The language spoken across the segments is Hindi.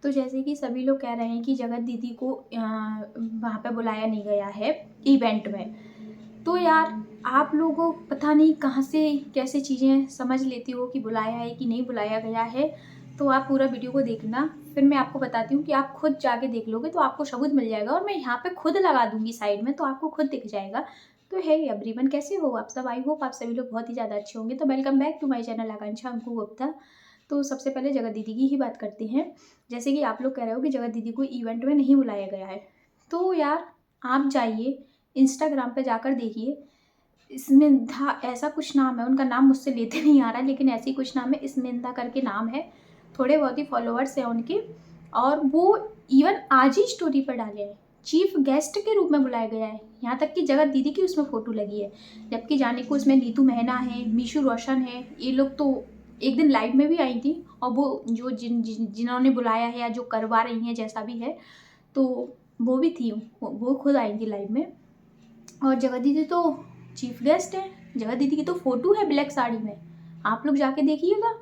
तो जैसे कि सभी लोग कह रहे हैं कि जगत दीदी को वहाँ पे बुलाया नहीं गया है इवेंट में। तो यार आप लोगों को पता नहीं कहाँ से कैसे चीज़ें समझ लेती हो कि बुलाया है कि नहीं बुलाया गया है। तो आप पूरा वीडियो को देखना, फिर मैं आपको बताती हूँ कि आप खुद जाके देख लोगे तो आपको सबूत मिल जाएगा, और मैं यहाँ पे खुद लगा दूँगी साइड में, तो आपको खुद दिख जाएगा। तो हे एवरीवन, कैसे हो आप सब? आई होप आप सभी लोग बहुत ही ज़्यादा अच्छे होंगे। तो welcome back to my channel Aakanksha Anku Gupta. तो सबसे पहले जगत दीदी की ही बात करते हैं। जैसे कि आप लोग कह रहे हो कि जगत दीदी को इवेंट में नहीं बुलाया गया है, तो यार आप जाइए इंस्टाग्राम पे जाकर देखिए, स्मिंधा ऐसा कुछ नाम है, उनका नाम मुझसे लेते नहीं आ रहा है, लेकिन ऐसी कुछ नाम है, स्मिंधा करके नाम है। थोड़े बहुत ही फॉलोअर्स हैं उनके, और वो इवन आज ही स्टोरी पर डाले हैं, चीफ गेस्ट के रूप में बुलाया गया है। यहाँ तक कि जगत दीदी की उसमें फ़ोटो लगी है, जबकि जाने को उसमें नीतू मेहना है, मीशू रोशन है, ये लोग तो एक दिन लाइव में भी आई थी। और वो जो जिन्होंने बुलाया है या जो करवा रही हैं जैसा भी है, तो वो भी थी, वो खुद आई थी लाइव में। और जगत दीदी तो चीफ गेस्ट है। जगत दीदी की तो फ़ोटो है ब्लैक साड़ी में, आप लोग जाके देखिएगा।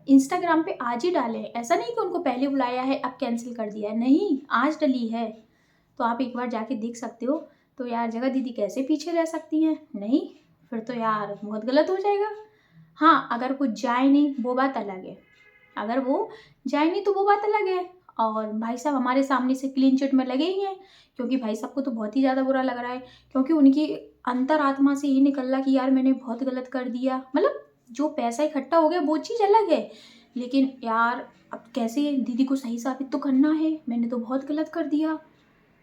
इंस्टाग्राम पे आज ही डाले हैं, ऐसा नहीं कि उनको पहले बुलाया है अब कैंसिल कर दिया है, नहीं, आज डली है। तो आप एक बार जाके देख सकते हो। तो यार जगत दीदी कैसे पीछे रह सकती हैं? नहीं, फिर तो यार बहुत गलत हो जाएगा। हाँ, अगर वो जाए नहीं वो बात अलग है, अगर वो जाए नहीं तो वो बात अलग है। और भाई साहब हमारे सामने से क्लीन चिट में लगे ही हैं, क्योंकि भाई साहब को तो बहुत ही ज़्यादा बुरा लग रहा है, क्योंकि उनकी अंतरात्मा से ये निकल रहा कि यार मैंने बहुत गलत कर दिया। मतलब जो पैसा इकट्ठा हो गया वो चीज़ अलग है, लेकिन यार अब कैसे दीदी को सही साबित तो करना है, मैंने तो बहुत गलत कर दिया।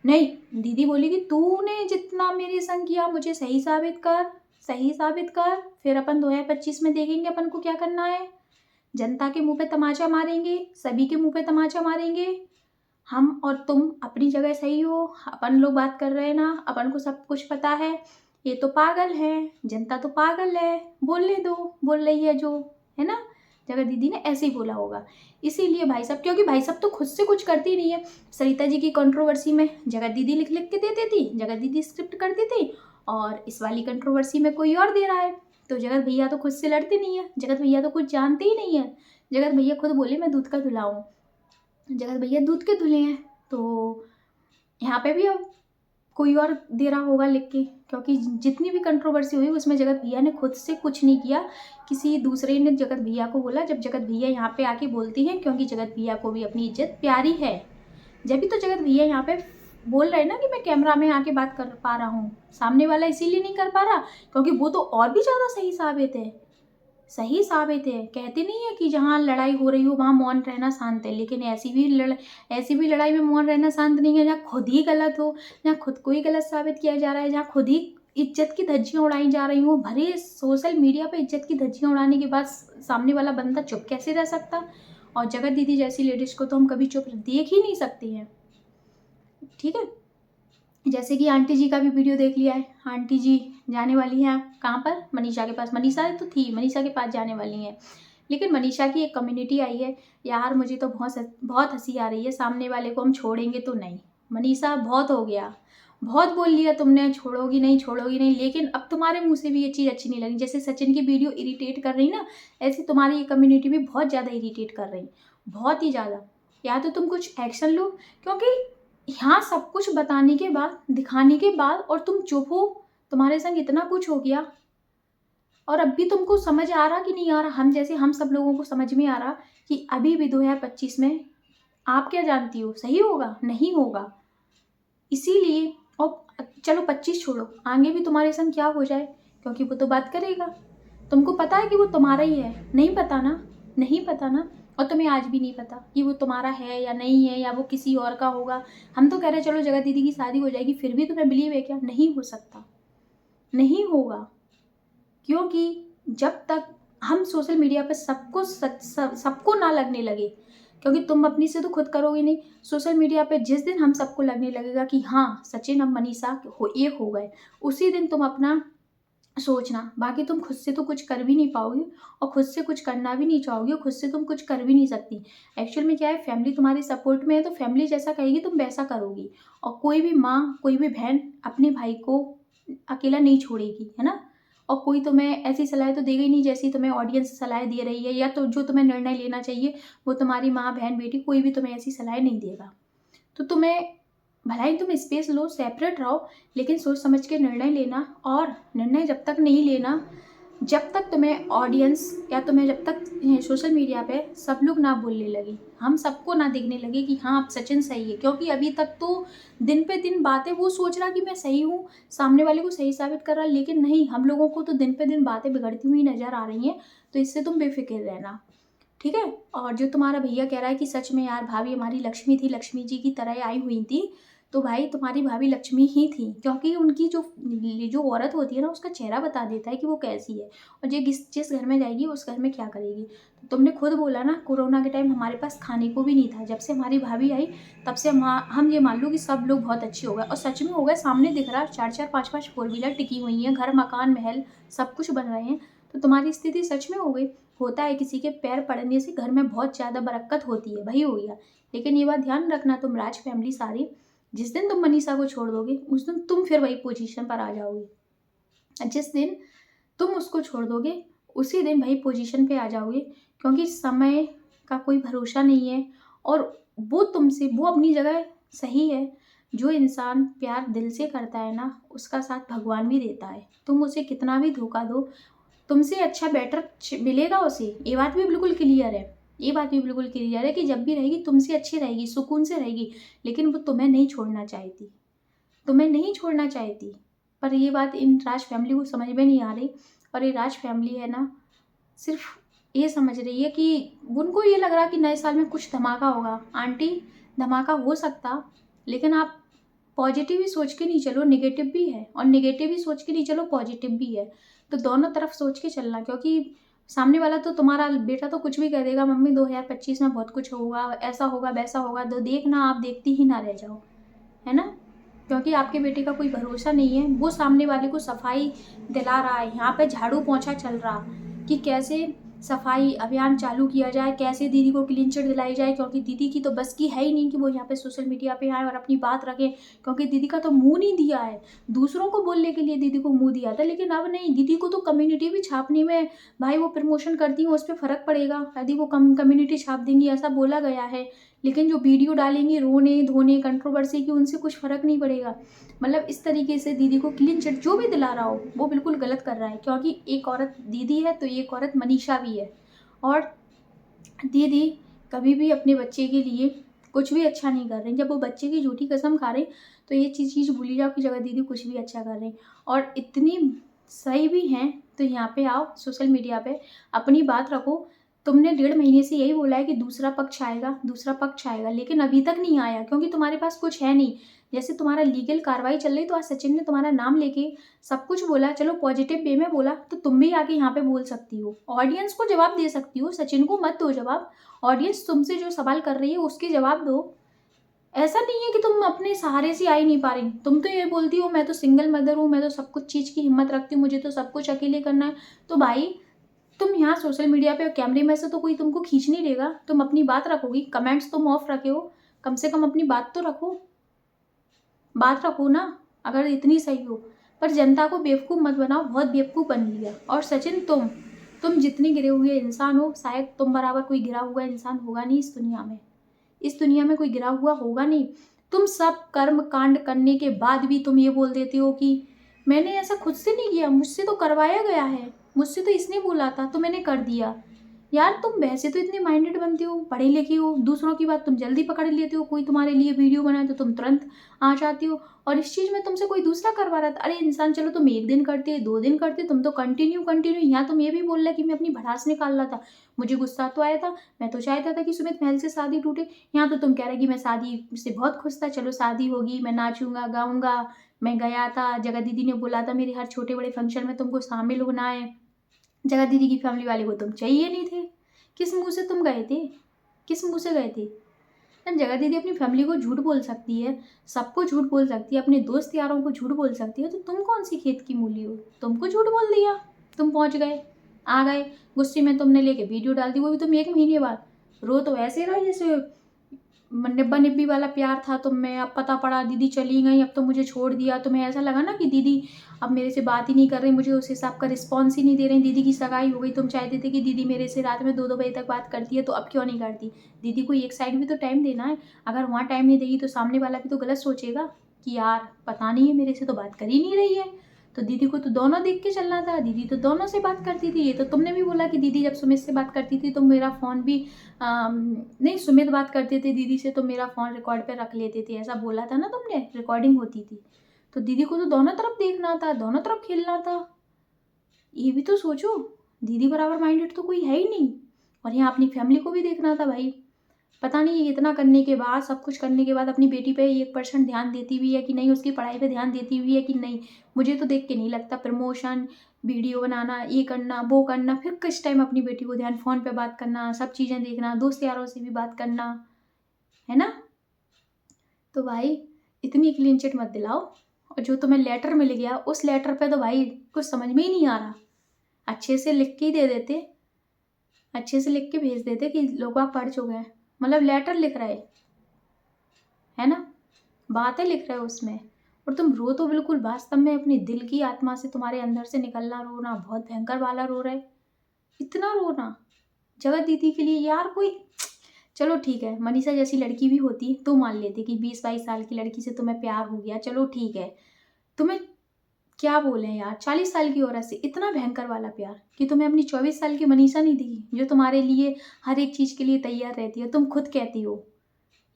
नहीं, दीदी बोली कि तूने जितना मेरे संग किया मुझे सही साबित कर, सही साबित कर, फिर अपन 2025 में देखेंगे अपन को क्या करना है। जनता के मुंह पे तमाचा मारेंगे, सभी के मुंह पे तमाचा मारेंगे। हम और तुम अपनी जगह सही हो, अपन लोग बात कर रहे हैं ना, अपन को सब कुछ पता है। ये तो पागल है, जनता तो पागल है, बोलने दो, बोल रही है जो, है ना। जगत दीदी ने ऐसे ही बोला होगा, इसीलिए भाई साहब, क्योंकि भाई साहब तो खुद से कुछ करती नहीं है। सरिता जी की कंट्रोवर्सी में जगत दीदी लिख लिख के देती थी, जगत दीदी स्क्रिप्ट करती थी, और इस वाली कंट्रोवर्सी में कोई और दे रहा है। तो जगत भैया तो खुद से लड़ते नहीं है, जगत भैया तो कुछ जानते ही नहीं है। जगत भैया खुद बोले मैं दूध का धुला हूँ, जगत भैया दूध के धुले हैं। तो यहाँ पे भी अब कोई और दे रहा होगा लिख के, क्योंकि जितनी भी कंट्रोवर्सी हुई उसमें जगत भैया ने खुद से कुछ नहीं किया, किसी दूसरे ने जगत भैया को बोला। जब जगत भैया यहाँ पे आके बोलती हैं, क्योंकि जगत भैया को भी अपनी इज्जत प्यारी है, जब भी तो जगत भैया यहाँ पे बोल रहे हैं ना कि मैं कैमरा में आके बात कर पा रहा हूँ। सामने वाला इसीलिए नहीं कर पा रहा क्योंकि वो तो और भी ज़्यादा सही साबित है, सही साबित है। कहते नहीं है कि जहाँ लड़ाई हो रही हो वहाँ मौन रहना शांत है, लेकिन ऐसी भी लड़ाई में मौन रहना शांत नहीं है जहाँ खुद ही गलत हो, जहाँ खुद को ही गलत साबित किया जा रहा है, जहाँ खुद ही इज्जत की धज्जियाँ उड़ाई जा रही हो। भरे सोशल मीडिया पे इज्जत की धज्जियाँ उड़ाने के बाद सामने वाला बंदा चुप कैसे रह सकता? और जगत दीदी जैसी लेडीज़ को तो हम कभी चुप देख ही नहीं सकते हैं, ठीक है। जैसे कि आंटी जी का भी वीडियो देख लिया है, आंटी जी जाने वाली हैं कहाँ पर? मनीषा के पास। मनीषा तो थी, मनीषा के पास जाने वाली हैं, लेकिन मनीषा की एक कम्युनिटी आई है। यार मुझे तो बहुत बहुत हंसी आ रही है, सामने वाले को हम छोड़ेंगे तो नहीं। मनीषा बहुत हो गया, बहुत बोल लिया तुमने, छोड़ोगी नहीं छोड़ोगी नहीं, लेकिन अब तुम्हारे मुंह से भी ये चीज़ अच्छी नहीं लगी। जैसे सचिन की वीडियो इरिटेट कर रही ना, ऐसे तुम्हारी ये कम्युनिटी भी बहुत ज़्यादा इरिटेट कर रही, बहुत ही ज़्यादा। या तो तुम कुछ एक्शन लो, क्योंकि यहाँ सब कुछ बताने के बाद, दिखाने के बाद, और तुम चुप हो, तुम्हारे संग इतना कुछ हो गया, और अब भी तुमको समझ आ रहा कि नहीं आ रहा? हम सब लोगों को समझ में आ रहा कि अभी भी 2025 में आप क्या जानती हो, सही होगा नहीं होगा। इसीलिए, और चलो 25 छोड़ो, आगे भी तुम्हारे संग क्या हो जाए, क्योंकि वो तो बात करेगा। तुमको पता है कि वो तुम्हारा ही है? नहीं पता ना, नहीं पता ना। और तुम्हें आज भी नहीं पता कि वो तुम्हारा है या नहीं है, या वो किसी और का होगा। हम तो कह रहे चलो जगत दीदी की शादी हो जाएगी, फिर भी तुम्हें बिलीव है क्या? नहीं हो सकता, नहीं होगा। क्योंकि जब तक हम सोशल मीडिया पर सबको ना लगने लगे, क्योंकि तुम अपनी से तो खुद करोगे नहीं। सोशल मीडिया पे जिस दिन हम सबको लगने लगेगा कि हाँ सचिन अब मनीषा एक हो गए, उसी दिन तुम अपना सोचना। बाकी तुम खुद से तो कुछ कर भी नहीं पाओगे, और खुद से कुछ करना भी नहीं चाहोगे, खुद से तुम कुछ कर भी नहीं सकती। एक्चुअल में क्या है, फैमिली तुम्हारी सपोर्ट में है, तो फैमिली जैसा कहेगी तुम वैसा करोगी। और कोई भी माँ, कोई भी बहन अपने भाई को अकेला नहीं छोड़ेगी, है ना। और कोई तुम्हें ऐसी सलाह तो देगा ही नहीं जैसी तुम्हें ऑडियंस सलाह दे रही है, या तो जो तुम्हें निर्णय लेना चाहिए वो तुम्हारी माँ बहन बेटी कोई भी तुम्हें ऐसी सलाह नहीं देगा। तो तुम्हें भला ही तुम स्पेस लो, सेपरेट रहो, लेकिन सोच समझ के निर्णय लेना। और निर्णय जब तक नहीं लेना जब तक तुम्हें ऑडियंस या तुम्हें जब तक सोशल मीडिया पे सब लोग ना बोलने लगे, हम सबको ना दिखने लगे कि हाँ अब सचिन सही है। क्योंकि अभी तक तो दिन पे दिन बातें, वो सोच रहा कि मैं सही हूँ, सामने वाले को सही साबित कर रहा, लेकिन नहीं, हम लोगों को तो दिन पे दिन बातें बिगड़ती हुई नजर आ रही हैं। तो इससे तुम बेफिक्र रहना, ठीक है। और जो तुम्हारा भैया कह रहा है कि सच में यार भाभी हमारी लक्ष्मी थी, लक्ष्मी जी की तरह आई हुई थी, तो भाई तुम्हारी भाभी लक्ष्मी ही थी। क्योंकि उनकी जो जो औरत होती है ना, उसका चेहरा बता देता है कि वो कैसी है और जो जिस घर में जाएगी उस घर में क्या करेगी। तो तुमने खुद बोला ना, कोरोना के टाइम हमारे पास खाने को भी नहीं था, जब से हमारी भाभी आई तब से हम ये मान लो कि सब लोग बहुत अच्छे हो गए। और सच में हो गए, सामने दिख रहा, 4-4 5-5 4 व्हीलर टिकी हुई हैं, घर मकान महल सब कुछ बन रहे हैं। तो तुम्हारी स्थिति सच में हो गई। होता है किसी के पैर पड़ने से घर में बहुत ज़्यादा बरकत होती है, वही हो गया। लेकिन ये बात ध्यान रखना, तुम राज फैमिली सारी, जिस दिन तुम मनीषा को छोड़ दोगे उस दिन तुम फिर वही पोजीशन पर आ जाओगे। जिस दिन तुम उसको छोड़ दोगे उसी दिन वही पोजीशन पे आ जाओगे। क्योंकि समय का कोई भरोसा नहीं है। और वो तुमसे, वो अपनी जगह सही है। जो इंसान प्यार दिल से करता है ना, उसका साथ भगवान भी देता है। तुम उसे कितना भी धोखा दो, तुमसे अच्छा बेटर मिलेगा उसे। ये बात भी बिल्कुल क्लियर है, ये बात भी बिल्कुल क्लियर है कि जब भी रहेगी तुमसे अच्छी रहेगी, सुकून से रहेगी। लेकिन वो तुम्हें नहीं छोड़ना चाहती, तुम्हें नहीं छोड़ना चाहती। पर ये बात इन राज फैमिली को समझ में नहीं आ रही। और ये राज फैमिली है ना, सिर्फ ये समझ रही है कि उनको ये लग रहा कि नए साल में कुछ धमाका होगा। आंटी, धमाका हो सकता, लेकिन आप पॉजिटिव ही सोच के नहीं चलो, नेगेटिव भी है। और नेगेटिव ही सोच के नहीं चलो, पॉजिटिव भी है। तो दोनों तरफ सोच के चलना। क्योंकि सामने वाला तो, तुम्हारा बेटा तो कुछ भी कह देगा, मम्मी 2025 में बहुत कुछ होगा, ऐसा होगा वैसा होगा। तो देखना, आप देखती ही ना रह जाओ, है ना। क्योंकि आपके बेटे का कोई भरोसा नहीं है। वो सामने वाले को सफाई दिला रहा है, यहाँ पे झाड़ू पोंछा चल रहा कि कैसे सफाई अभियान चालू किया जाए, कैसे दीदी को क्लीन चिट दिलाई जाए। क्योंकि दीदी की तो बस की है ही नहीं कि वो यहाँ पे सोशल मीडिया पे आए और अपनी बात रखें। क्योंकि दीदी का तो मुंह नहीं दिया है, दूसरों को बोलने के लिए दीदी को मुंह दिया था, लेकिन अब नहीं। दीदी को तो कम्युनिटी भी छापने में, भाई वो प्रमोशन करती हैं उस पर फ़र्क पड़ेगा यदि वो कम्युनिटी छाप देंगी, ऐसा बोला गया है। लेकिन जो वीडियो डालेंगी रोने धोने कंट्रोवर्सी की, उनसे कुछ फ़र्क नहीं पड़ेगा। मतलब इस तरीके से दीदी को क्लीन चिट जो भी दिला रहा हो वो बिल्कुल गलत कर रहा है। क्योंकि एक औरत दीदी है तो एक औरत मनीषा भी है। और दीदी कभी भी अपने बच्चे के लिए कुछ भी अच्छा नहीं कर रही। जब वो बच्चे की झूठी कसम खा रही तो ये चीज़ भूली जाओ कि जगह दीदी कुछ भी अच्छा कर रही। और इतनी सही भी हैं तो यहाँ पे आओ, सोशल मीडिया पे अपनी बात रखो। तुमने 1.5 महीने से यही बोला है कि दूसरा पक्ष आएगा, दूसरा पक्ष आएगा, लेकिन अभी तक नहीं आया। क्योंकि तुम्हारे पास कुछ है नहीं। जैसे तुम्हारा लीगल कार्रवाई चल रही, तो आज सचिन ने तुम्हारा नाम लेके सब कुछ बोला, चलो पॉजिटिव वे में बोला, तो तुम भी आके यहाँ पे बोल सकती हो, ऑडियंस को जवाब दे सकती हो। सचिन को मत दो जवाब, ऑडियंस तुमसे जो सवाल कर रही है उसके जवाब दो। ऐसा नहीं है कि तुम अपने सहारे से आ ही नहीं पा रही। तुम तो ये बोलती हो मैं तो सिंगल मदर हूँ, मैं तो सब कुछ चीज़ की हिम्मत रखती हूँ, मुझे तो सब कुछ अकेले करना है। तो भाई तुम यहाँ सोशल मीडिया पे कैमरे में से तो कोई तुमको खींच नहीं देगा। तुम अपनी बात रखोगी, कमेंट्स तुम ऑफ रखे हो, कम से कम अपनी बात तो रखो, बात रखो ना, अगर इतनी सही हो। पर जनता को बेवकूफ़ मत बनाओ, बहुत बेवकूफ़ बन लिया। और सचिन, तुम जितने गिरे हुए इंसान हो, शायद तुम बराबर कोई गिरा हुआ इंसान होगा नहीं इस दुनिया में। इस दुनिया में कोई गिरा हुआ होगा नहीं। तुम सब कर्म कांड करने के बाद भी तुम ये बोल देते हो कि मैंने ऐसा खुद से नहीं किया, मुझसे तो करवाया गया है, मुझसे तो इसने बोला था तो मैंने कर दिया। यार तुम वैसे तो इतने माइंडेड बनते हो, पढ़े लिखे हो, दूसरों की बात तुम जल्दी पकड़ लेते हो। कोई तुम्हारे लिए वीडियो बनाए तो तुम तुरंत आ जाती हो। और इस चीज़ में तुमसे कोई दूसरा करवा रहा था, अरे इंसान चलो तुम 1 दिन करते 2 दिन करते, तुम तो कंटिन्यू कंटिन्यू। यहाँ तुम ये भी बोल रहे कि मैं अपनी भड़ास निकाल रहा था, मुझे गुस्सा तो आया था, मैं तो चाहता था कि सुमित महल से शादी टूटे। यहाँ तो तुम कह रहे कि मैं शादी से बहुत खुश था, चलो शादी होगी, मैं नाचूंगा गाऊंगा, मैं गया था, जगह दीदी ने बोला था मेरे हर छोटे बड़े फंक्शन में तुमको शामिल होना है। जगह दीदी की फैमिली वाले को तुम चाहिए नहीं थे। किस मुंह से तुम गए थे, किस मुंह से गए थे? जब जगह दीदी अपनी फैमिली को झूठ बोल सकती है, सबको झूठ बोल सकती है, अपने दोस्त यारों को झूठ बोल सकती है, तो तुम कौन सी खेत की मूली हो? तुमको झूठ बोल दिया, तुम पहुंच गए, आ गए गुस्से में, तुमने लेके वीडियो डाल दी, वो भी तुम 1 महीने बाद। रो तो ऐसे रहो जैसे निब्बा निब्बी वाला प्यार था तुम में, अब पता पड़ा दीदी चली गई, अब तो मुझे छोड़ दिया। तुम्हें ऐसा लगा ना कि दीदी अब मेरे से बात ही नहीं कर रही, मुझे उस हिसाब का रिस्पॉन्स ही नहीं दे रही, दीदी की सगाई हो गई। तुम चाहते थे कि दीदी मेरे से रात में 2-2 बजे तक बात करती है, तो अब क्यों नहीं करती? दीदी को एक साइड भी तो टाइम देना है। अगर वहाँ टाइम नहीं देगी तो सामने वाला भी तो गलत सोचेगा कि यार पता नहीं है, मेरे से तो बात कर ही नहीं रही है। तो दीदी को तो दोनों देख के चलना था, दीदी तो दोनों से बात करती थी। ये तो तुमने भी बोला कि दीदी जब सुमित से बात करती थी तो मेरा फ़ोन भी नहीं, सुमित बात करते थे दीदी से तो मेरा फ़ोन रिकॉर्ड पे रख लेते थे, ऐसा बोला था ना तुमने, रिकॉर्डिंग होती थी। तो दीदी को तो दोनों तरफ देखना था, दोनों तरफ खेलना था। ये भी तो सोचो, दीदी बराबर माइंडेड तो कोई है ही नहीं। और यहाँ अपनी फैमिली को भी देखना था भाई। पता नहीं ये इतना करने के बाद, सब कुछ करने के बाद अपनी बेटी पे 1% ध्यान देती हुई है कि नहीं, उसकी पढ़ाई पे ध्यान देती हुई है कि नहीं। मुझे तो देख के नहीं लगता। प्रमोशन, वीडियो बनाना, ये करना वो करना, फिर किस टाइम अपनी बेटी को ध्यान, फ़ोन पे बात करना, सब चीज़ें देखना, दोस्त यारों से भी बात करना, है ना। तो भाई इतनी क्लीन चिट मत दिलाओ। और जो तुम्हें लेटर मिल गया, उस लेटर पे तो भाई कुछ समझ में ही नहीं आ रहा। अच्छे से लिख के ही दे देते, अच्छे से लिख के भेज देते कि लोग आप पढ़ चुके हैं। मतलब लेटर लिख रहे है ना, बातें लिख रहे हो उसमें। और तुम रो तो बिल्कुल वास्तव में अपनी दिल की आत्मा से, तुम्हारे अंदर से निकलना रोना बहुत भयंकर वाला रो रहे। इतना रोना जगत दीदी के लिए यार। कोई चलो ठीक है, मनीषा जैसी लड़की भी होती तो मान लेते कि 20-22 साल की लड़की से तुम्हें प्यार हो गया, चलो ठीक है। तुम्हें क्या बोले यार, 40 साल की औरत से इतना भयंकर वाला प्यार कि तुम्हें अपनी 24 साल की मनीषा नहीं दिखी, जो तुम्हारे लिए हर एक चीज़ के लिए तैयार रहती है। तुम खुद कहती हो,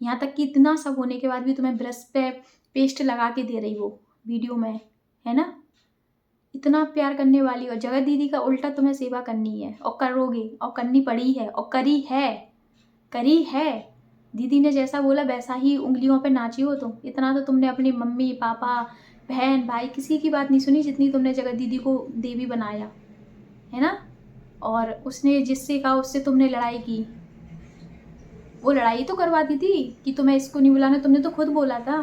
यहाँ तक कि इतना सब होने के बाद भी तुम्हें ब्रश पे पेस्ट लगा के दे रही वो वीडियो में, है ना। इतना प्यार करने वाली, और जगत दीदी का उल्टा तुम्हें सेवा करनी है, और करोगे, और करनी पड़ी है, और करी है। दीदी ने जैसा बोला वैसा ही उंगलियों पे नाची हो तुम। इतना तो तुमने अपनी मम्मी पापा बहन भाई किसी की बात नहीं सुनी जितनी तुमने जगत दीदी को देवी बनाया, है ना। और उसने जिससे कहा उससे तुमने लड़ाई की, वो लड़ाई तो करवा दी थी कि तुम्हें इसको नहीं बुलाना। तुमने तो खुद बोला था,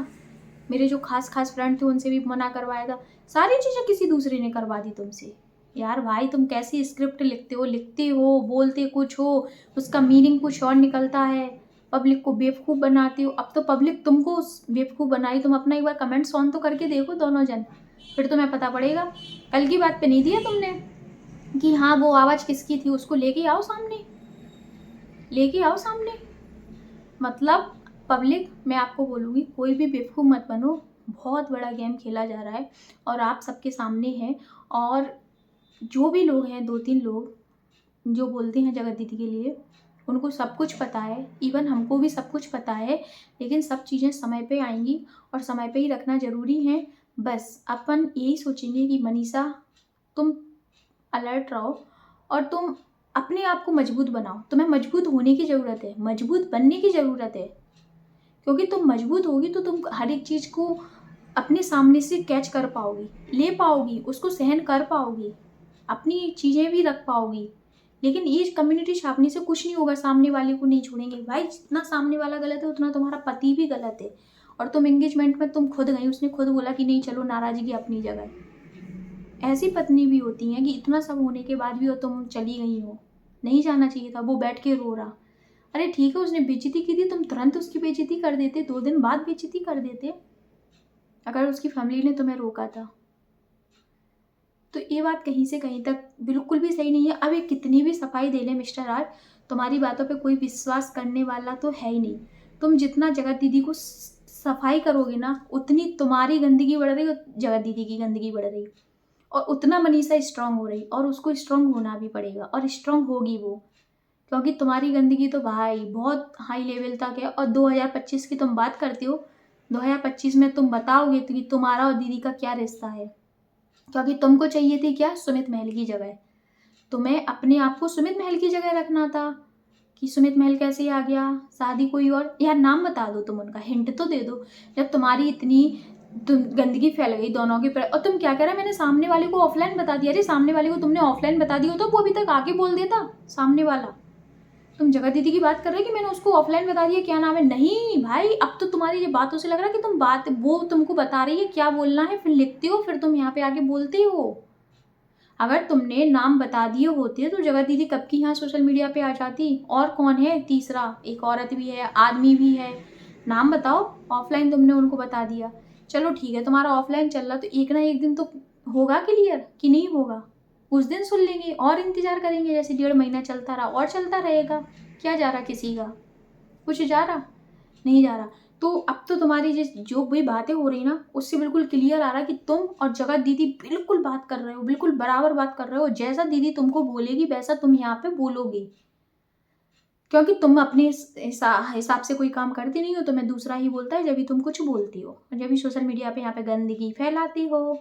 मेरे जो खास फ्रेंड थे उनसे भी मना करवाया था। सारी चीज़ें किसी दूसरे ने करवा दी तुमसे। यार भाई तुम कैसी स्क्रिप्ट लिखते हो, बोलते कुछ हो, उसका मीनिंग कुछ और निकलता है, पब्लिक को बेवकूफ़ बनाते हो। अब तो पब्लिक तुमको बेवकूफ़ बनाई। तुम अपना एक बार कमेंट्स ऑन तो करके देखो दोनों जन, फिर तुम्हें पता पड़ेगा। कल की बात पे नहीं दिया तुमने कि हाँ वो आवाज़ किसकी थी, उसको लेके आओ सामने, लेके आओ सामने। मतलब पब्लिक, मैं आपको बोलूँगी कोई भी बेवकूफ़ मत बनो। बहुत बड़ा गेम खेला जा रहा है और आप सबके सामने हैं। और जो भी लोग हैं, 2-3 लोग जो बोलते हैं जगत दीदी के लिए, उनको सब कुछ पता है, इवन हमको भी सब कुछ पता है। लेकिन सब चीज़ें समय पे आएंगी और समय पे ही रखना ज़रूरी है। बस अपन यही सोचेंगे कि मनीषा तुम अलर्ट रहो और तुम अपने आप को मजबूत बनाओ। तुम्हें मजबूत होने की ज़रूरत है, मजबूत बनने की ज़रूरत है। क्योंकि तुम मजबूत होगी तो तुम हर एक चीज़ को अपने सामने से कैच कर पाओगी, ले पाओगी, उसको सहन कर पाओगी, अपनी चीज़ें भी रख पाओगी। लेकिन ये कम्युनिटी छापने से कुछ नहीं होगा, सामने वाले को नहीं छोड़ेंगे भाई। जितना सामने वाला गलत है उतना तुम्हारा पति भी गलत है। और तुम एंगेजमेंट में तुम खुद गई, उसने खुद बोला कि नहीं चलो, नाराज़गी अपनी जगह। ऐसी पत्नी भी होती हैं कि इतना सब होने के बाद भी और तुम चली गई हो, नहीं जाना चाहिए था। वो बैठ के रो रहा। अरे ठीक है, उसने बेइज्जती की थी, तुम तुरंत उसकी बेइज्जती कर देते, 2 दिन बाद बेइज्जती कर देते अगर उसकी फैमिली ने तुम्हें रोका था। तो ये बात कहीं से कहीं तक बिल्कुल भी सही नहीं है। अब ये कितनी भी सफाई दे ले मिस्टर आर, तुम्हारी बातों पे कोई विश्वास करने वाला तो है ही नहीं। तुम जितना जगत दीदी को सफाई करोगे ना, उतनी तुम्हारी गंदगी बढ़ रही और जगत दीदी की गंदगी बढ़ रही, और उतना मनीषा स्ट्रांग हो रही। और उसको स्ट्रांग होना भी पड़ेगा, और स्ट्रांग होगी वो, क्योंकि तुम्हारी गंदगी तो भाई बहुत हाई लेवल तक है। और 2025 की तुम बात करते हो, 2025 में तुम बताओगे तो कि तुम्हारा और दीदी का क्या रिश्ता है। क्योंकि तुमको चाहिए थी क्या, सुमित महल की जगह। तुम्हें अपने आप को सुमित महल की जगह रखना था कि सुमित महल कैसे आ गया, शादी कोई और। यार नाम बता दो, तुम उनका हिंट तो दे दो। जब तुम्हारी इतनी गंदगी फैल गई दोनों के और तुम क्या कह रहे, मैंने सामने वाले को ऑफलाइन बता दिया। अरे सामने वाले को तुमने ऑफलाइन बता दिया तो वो अभी तक आके बोल देता सामने वाला। तुम जगत दीदी की बात कर रहे हो कि मैंने उसको ऑफलाइन बता दिया क्या नाम है। नहीं भाई, अब तो तुम्हारी ये बातों से लग रहा है कि तुम बात, वो तुमको बता रही है क्या बोलना है, फिर लिखते हो, फिर तुम यहाँ पे आके बोलते हो। अगर तुमने नाम बता दिए होते तो जगत दीदी कब की यहाँ सोशल मीडिया पे आ जाती। और कौन है तीसरा, एक औरत भी है, आदमी भी है, नाम बताओ। ऑफलाइन तुमने उनको बता दिया, चलो ठीक है तुम्हारा ऑफलाइन चल रहा, तो एक ना एक दिन तो होगा क्लियर कि नहीं होगा। उस दिन सुन लेंगे और इंतजार करेंगे, जैसे 1.5 महीना चलता रहा और चलता रहेगा। क्या जा रहा किसी का, कुछ जा रहा नहीं जा रहा। तो अब तो तुम्हारी जिस जो भी बातें हो रही ना, उससे बिल्कुल क्लियर आ रहा है कि तुम और जगत दीदी बिल्कुल बात कर रहे हो, बिल्कुल बराबर बात कर रहे हो। जैसा दीदी तुमको बोलेगी वैसा तुम यहाँ पे बोलोगे, क्योंकि तुम अपने हिसाब से कोई काम करती नहीं हो, तुम्हें दूसरा ही बोलता है जब भी तुम कुछ बोलती हो, और जब भी सोशल मीडिया पे यहाँ पे गंदगी फैलाती हो,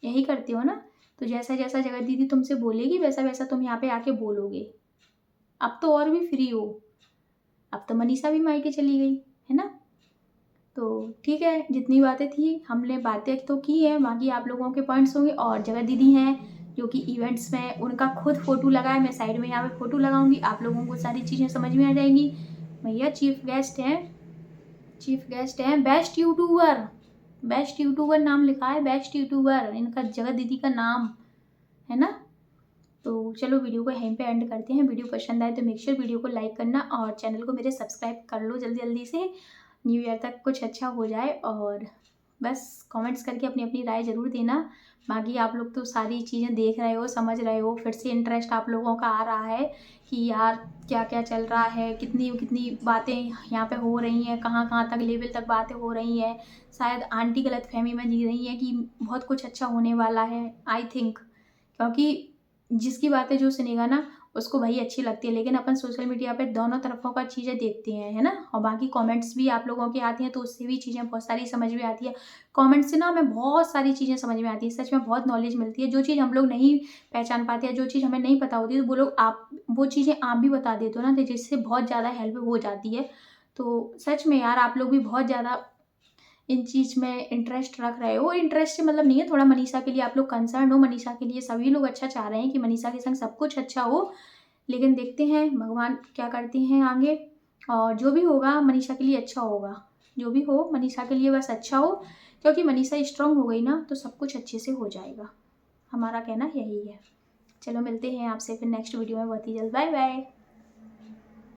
यही करती हो ना। तो जैसा जैसा जगत दीदी तुमसे बोलेगी वैसा वैसा तुम यहाँ पे आके बोलोगे। अब तो और भी फ्री हो, अब तो मनीषा भी मायके चली गई है ना। तो ठीक है, जितनी बातें थी हमने बातें तो की हैं, बाकी आप लोगों के पॉइंट्स होंगे। और जगत दीदी हैं जो कि इवेंट्स में उनका खुद फोटो लगा है, मैं साइड में यहाँ पे फोटो लगाऊंगी, आप लोगों को सारी चीज़ें समझ में आ जाएंगी। भैया चीफ गेस्ट हैं बेस्ट यूट्यूबर नाम लिखा है, बेस्ट यूट्यूबर इनका जगत दीदी का नाम है ना। तो चलो वीडियो को यहीं पे एंड करते हैं। वीडियो पसंद आए तो मेक श्योर वीडियो को लाइक करना और चैनल को मेरे सब्सक्राइब कर लो जल्दी जल्दी से, न्यू ईयर तक कुछ अच्छा हो जाए। और बस कमेंट्स करके अपनी अपनी राय ज़रूर देना। बाकी आप लोग तो सारी चीज़ें देख रहे हो, समझ रहे हो, फिर से इंटरेस्ट आप लोगों का आ रहा है कि यार क्या क्या चल रहा है, कितनी कितनी बातें यहाँ पे हो रही हैं, कहाँ कहाँ तक लेवल तक बातें हो रही हैं। शायद आंटी गलतफहमी में जी रही है कि बहुत कुछ अच्छा होने वाला है, आई थिंक। क्योंकि जिसकी बातें जो सुनेगा ना उसको वही अच्छी लगती है, लेकिन अपन सोशल मीडिया पे दोनों तरफों का चीज़ें देखते हैं है ना। और बाकी कमेंट्स भी आप लोगों की आती हैं तो उससे भी चीज़ें बहुत सारी समझ में आती है। कमेंट से ना हमें बहुत सारी चीज़ें समझ में आती है, सच में बहुत नॉलेज मिलती है। जो चीज़ हम लोग नहीं पहचान पाते या जो चीज़ हमें नहीं पता होती तो वो लोग आप वो चीज़ें आप भी बता देते हो ना, तो जिससे बहुत ज़्यादा हेल्प हो जाती है। तो सच में यार आप लोग भी बहुत ज़्यादा इन चीज़ में इंटरेस्ट रख रहे हो। इंटरेस्ट से मतलब नहीं है, थोड़ा मनीषा के लिए आप लोग कंसर्न हो, मनीषा के लिए सभी लोग अच्छा चाह रहे हैं कि मनीषा के संग सब कुछ अच्छा हो। लेकिन देखते हैं भगवान क्या करते हैं आगे, और जो भी होगा मनीषा के लिए अच्छा होगा। जो भी हो मनीषा के लिए बस अच्छा हो, क्योंकि मनीषा स्ट्रांग हो गई ना तो सब कुछ अच्छे से हो जाएगा। हमारा कहना यही है। चलो मिलते हैं आपसे फिर नेक्स्ट वीडियो में बहुत ही जल्द। Bye bye.